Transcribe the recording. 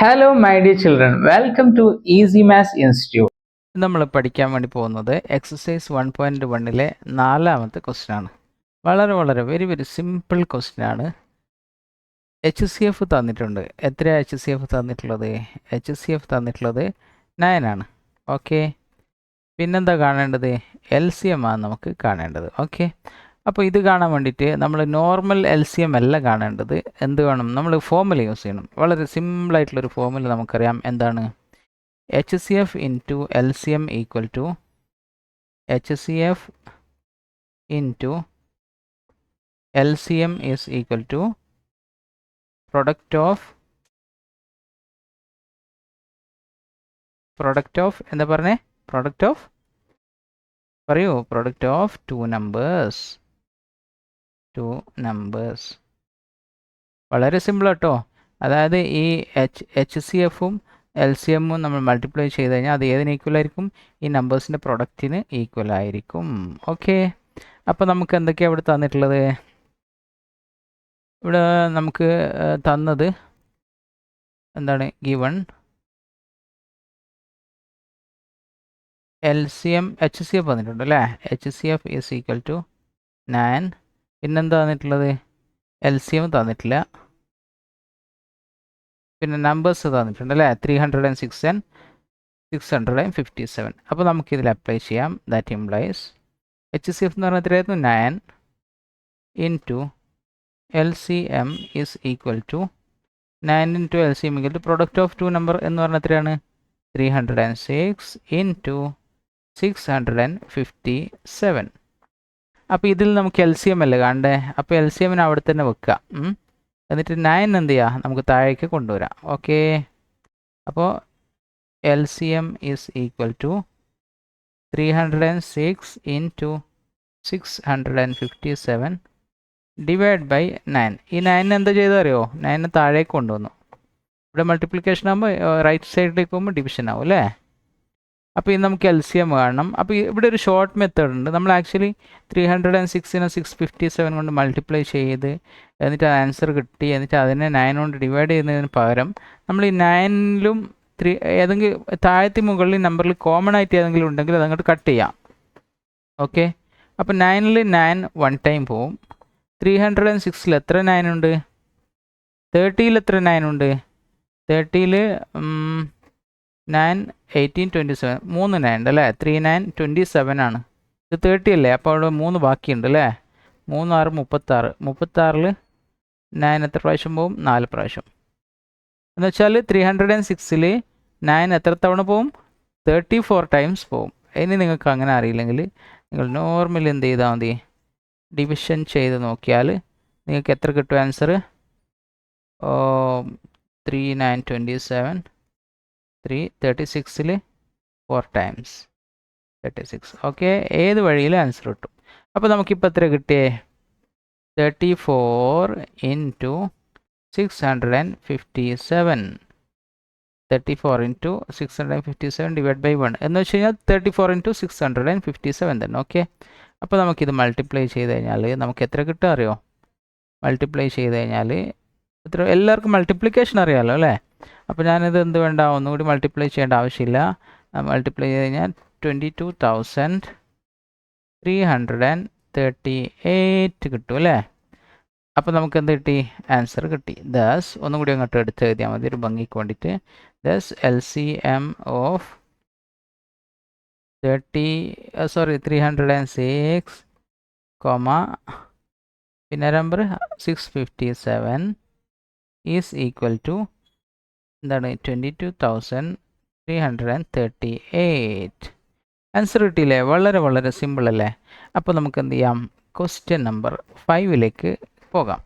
Hello my dear children, welcome to easy maths institute. നമ്മൾ പഠിക്കാൻ വേണ്ടി പോകുന്നത് എക്സസൈസ് 1.1ലെ 4ാമത്തെ ക്വസ്റ്റ്യൻ ആണ്. വളരെ വെരി സിമ്പിൾ ക്വസ്റ്റ്യൻ ആണ്. HCF തന്നിട്ടുണ്ട്. എത്രയാണ് HCF തന്നിട്ടുള്ളത്? HCF തന്നിട്ടുള്ളത് 9 ആണ്. ഓക്കെ, പിന്നെന്താ കാണേണ്ടത്? LCM ആണ് നമുക്ക് കാണേണ്ടത്. ഓക്കെ, അപ്പോൾ ഇത് കാണാൻ വേണ്ടിയിട്ട് നമ്മൾ നോർമൽ LCM അല്ല കാണേണ്ടത്. എന്ത് വേണം? നമ്മൾ ഫോർമുല യൂസ് ചെയ്യണം. വളരെ സിമ്പിളായിട്ടുള്ളൊരു ഫോർമുല നമുക്കറിയാം. എന്താണ്? HCF into LCM equal to HCF into LCM is equal to product of എന്താ പറഞ്ഞേ? പ്രൊഡക്റ്റ് ഓഫ് പറയൂ. Product of two numbers. വളരെ സിമ്പിൾ കേട്ടോ. അതായത് ഈ HCFും LCMും നമ്മൾ മൾട്ടിപ്ലൈ ചെയ്ത് കഴിഞ്ഞാൽ അത് ഏതിന് ഈക്വൽ ആയിരിക്കും? ഈ നമ്പേഴ്സിൻ്റെ പ്രൊഡക്റ്റിന് ഈക്വൽ ആയിരിക്കും. ഓക്കെ, അപ്പോൾ നമുക്ക് എന്തൊക്കെയാണ് ഇവിടെ തന്നിട്ടുള്ളത്? ഇവിടെ നമുക്ക് തന്നത് എന്താണ്? ഗിവൺ HCF തന്നിട്ടുണ്ട് അല്ലേ? HCF is equal to 9. പിന്നെന്താ തന്നിട്ടുള്ളത്? LCM തന്നിട്ടില്ല. പിന്നെ നമ്പേഴ്സ് തന്നിട്ടുണ്ട് അല്ലേ? 306 and 657. അപ്പോൾ നമുക്കിതിൽ അപ്ലൈ ചെയ്യാം. ദാറ്റ് ഇംപ്ലൈസ് HCF എന്ന് പറഞ്ഞാൽ എത്രയായിരുന്നു? 9 into LCM is equal to 9 into LCM equal to product of two number എന്ന് പറഞ്ഞാൽ എത്രയാണ്? 306 ഇൻറ്റു 657. അപ്പോൾ ഇതിൽ നമുക്ക് LCM അല്ലേ കാണണ്ടേ? അപ്പോൾ LCMന് അവിടെ തന്നെ വെക്കുക. എന്നിട്ട് 9 എന്ത് ചെയ്യുക? നമുക്ക് താഴേക്ക് കൊണ്ടുവരാം. ഓക്കെ, അപ്പോൾ LCM is equal to 306 into 657 divide by 9. ഈ 9 എന്താ ചെയ്തറിയോ? 9 താഴേക്ക് കൊണ്ടുവന്നു. ഇവിടെ മൾട്ടിപ്ലിക്കേഷൻ ആകുമ്പോൾ റൈറ്റ് സൈഡിലേക്ക് പോകുമ്പോൾ ഡിവിഷൻ ആവും അല്ലേ? അപ്പോൾ ഇത് നമുക്ക് LCM കാണണം. അപ്പോൾ ഇവിടെ ഒരു ഷോർട്ട് മെത്തേഡ് ഉണ്ട്. നമ്മൾ ആക്ച്വലി 306നെ 657 കൊണ്ട് മൾട്ടിപ്ലൈ ചെയ്ത് എന്നിട്ട് ആൻസർ കിട്ടി, എന്നിട്ട് അതിനെ 9 കൊണ്ട് ഡിവൈഡ് ചെയ്യുന്നതിന് പകരം നമ്മൾ ഈ 9ലും ഏതെങ്കിലും താഴത്തെ മുകളിൽ നമ്പറിൽ കോമൺ ആയിട്ട് ഏതെങ്കിലും ഉണ്ടെങ്കിൽ അതങ്ങോട്ട് കട്ട് ചെയ്യാം. ഓക്കെ, അപ്പോൾ 9ൽ 9 1 ടൈം പോവും. 306ൽ എത്ര 9 ഉണ്ട്? 30ൽ എത്ര 9 ഉണ്ട്? 30ൽ 9 18 27 3 9 ഉണ്ട് അല്ലേ? 3 9 27 ആണ്. ഇത് 30 അല്ലേ? അപ്പോൾ അവിടെ 3 ബാക്കിയുണ്ട് അല്ലേ? 3 6 36. 36ൽ 9 എത്ര പ്രാവശ്യം പോവും? 4 പ്രാവശ്യം. എന്ന് വെച്ചാൽ 306ൽ 9 എത്ര തവണ പോവും? 34 ടൈംസ് പോവും. ഇനി നിങ്ങൾക്ക് അങ്ങനെ അറിയില്ലെങ്കിൽ നിങ്ങൾ നോർമലി എന്ത് ചെയ്താൽ മതി? ഡിവിഷൻ ചെയ്ത് നോക്കിയാൽ നിങ്ങൾക്ക് എത്ര കിട്ടും ആൻസർ? 3 9 27 36ൽ 4 ടൈംസ് 36. ഓക്കെ, ഏത് വഴിയിൽ ആൻസർ കിട്ടും. അപ്പോൾ നമുക്കിപ്പോൾ എത്ര കിട്ടിയേ? 34 ഇൻറ്റു 657. 34 ഇൻറ്റു 657 ഡിവൈഡ് ബൈ 1 എന്ന് വെച്ച് കഴിഞ്ഞാൽ 34 ഇൻറ്റു 657 തന്നെ. ഓക്കെ, അപ്പോൾ നമുക്കിത് മൾട്ടിപ്ലൈ ചെയ്ത് കഴിഞ്ഞാൽ നമുക്ക് എത്ര കിട്ടുക അറിയോ? മൾട്ടിപ്ലൈ ചെയ്ത് കഴിഞ്ഞാൽ എത്ര? എല്ലാവർക്കും മൾട്ടിപ്ലിക്കേഷൻ അറിയാമല്ലോ അല്ലേ? അപ്പോൾ ഞാനിത് എന്ത് വേണ്ട, ഒന്നുകൂടി മൾട്ടിപ്ലൈ ചെയ്യേണ്ട ആവശ്യമില്ല. മൾട്ടിപ്ലൈ ചെയ്ത് കഴിഞ്ഞാൽ 22,338 കിട്ടും അല്ലേ? അപ്പോൾ നമുക്ക് എന്ത് കിട്ടി? ആൻസർ കിട്ടി. ദസ് ഒന്നും കൂടി അങ്ങോട്ട് എടുത്ത് എഴുതിയാൽ മതി ഒരു ഭംഗിക്ക് വേണ്ടിയിട്ട്. ദസ് LCM ഓഫ് 306, പിന്നെ നമ്പർ 657 ഈസ് ഈക്വൽ ടു എന്താണ്? 22,338. ആൻസർ കിട്ടിയില്ലേ? വളരെ സിമ്പിൾ അല്ലേ? അപ്പോൾ നമുക്ക് എന്ത് ചെയ്യാം? ക്വസ്റ്റ്യൻ നമ്പർ 5ലേക്ക് പോകാം.